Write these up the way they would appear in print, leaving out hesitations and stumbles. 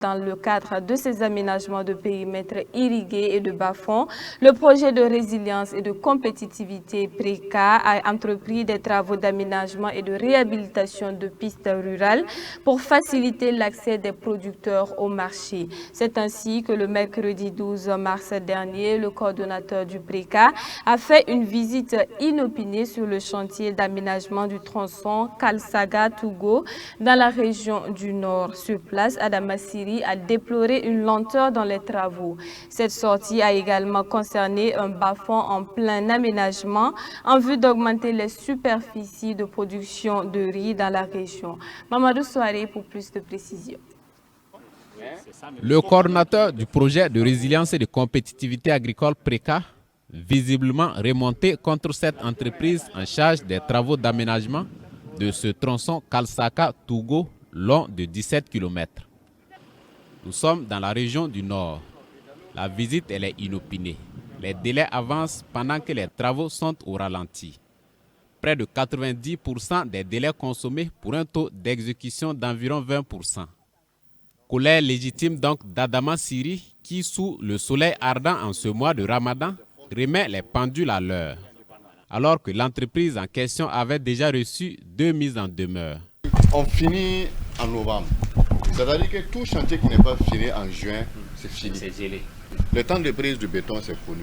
Dans le cadre de ces aménagements de périmètres irrigués et de bas-fonds, le projet de résilience et de compétitivité PRECA a entrepris des travaux d'aménagement et de réhabilitation de pistes rurales pour faciliter l'accès des producteurs au marché. C'est ainsi que le mercredi 12 mars dernier, le coordonnateur du PRECA a fait une visite inopinée sur le chantier d'aménagement du tronçon Kalsaga-Tougo dans la région du Nord. Sur place, Adama Siri a déploré une lenteur dans les travaux. Cette sortie a également concerné un bas-fond en plein aménagement en vue d'augmenter les superficies de production de riz dans la région. Mamadou Souare pour plus de précisions. Le coordonnateur du projet de résilience et de compétitivité agricole PRECA, visiblement remonté contre cette entreprise en charge des travaux d'aménagement de ce tronçon Kalsaka-Tougo long de 17 km. Nous sommes dans la région du Nord. La visite elle est inopinée. Les délais avancent pendant que les travaux sont au ralenti. Près de 90% des délais consommés pour un taux d'exécution d'environ 20%. Colère légitime donc d'Adama Siri qui, sous le soleil ardent en ce mois de Ramadan, remet les pendules à l'heure, alors que l'entreprise en question avait déjà reçu 2 mises en demeure. On finit en novembre. C'est-à-dire que tout chantier qui n'est pas fini en juin, c'est fini. C'est gelé. Le temps de prise du béton, c'est connu.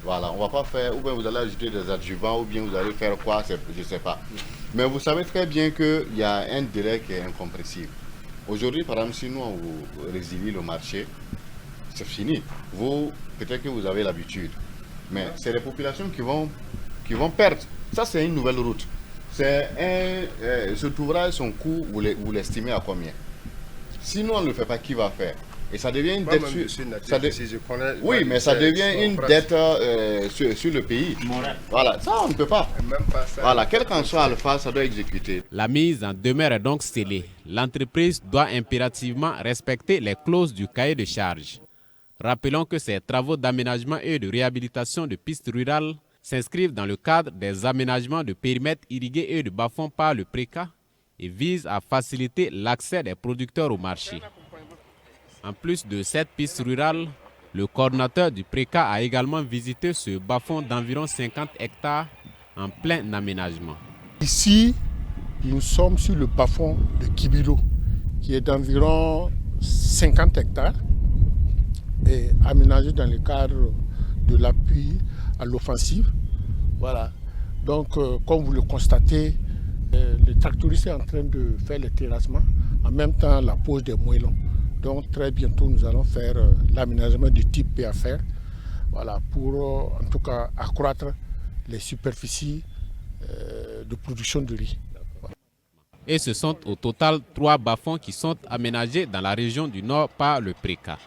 Voilà, on ne va pas faire, ou bien vous allez ajouter des adjuvants, ou bien vous allez faire quoi, je ne sais pas. Mais vous savez très bien qu'il y a un délai qui est incompressible. Aujourd'hui, par exemple, si nous on vous résilie le marché, c'est fini. Vous, peut-être que vous avez l'habitude. Mais c'est les populations qui vont perdre. Ça, c'est une nouvelle route. Cet ouvrage, son coût, vous l'estimez à combien? Sinon, on ne le fait pas, qui va faire? Et ça devient une dette oui, mais ça devient une dette sur le pays. Voilà, ça on ne peut pas. Voilà, quel qu'en soit alpha, ça doit exécuter. La mise en demeure est donc scellée. L'entreprise doit impérativement respecter les clauses du cahier de charges. Rappelons que ces travaux d'aménagement et de réhabilitation de pistes rurales s'inscrivent dans le cadre des aménagements de périmètres irrigués et de bas-fonds par le PRECA et visent à faciliter l'accès des producteurs au marché. En plus de cette piste rurale, le coordonnateur du PRECA a également visité ce bas-fond d'environ 50 hectares en plein aménagement. Ici, nous sommes sur le bas-fond de Kibilo, qui est d'environ 50 hectares et aménagé dans le cadre de l'appui à l'offensive. Voilà. Donc, comme vous le constatez, le tractoriste est en train de faire le terrassement, en même temps la pose des moellons. Donc très bientôt nous allons faire l'aménagement du type PAFR, voilà, pour en tout cas accroître les superficies de production de riz. Voilà. Et ce sont au total 3 bas-fonds qui sont aménagés dans la région du Nord par le PRECA.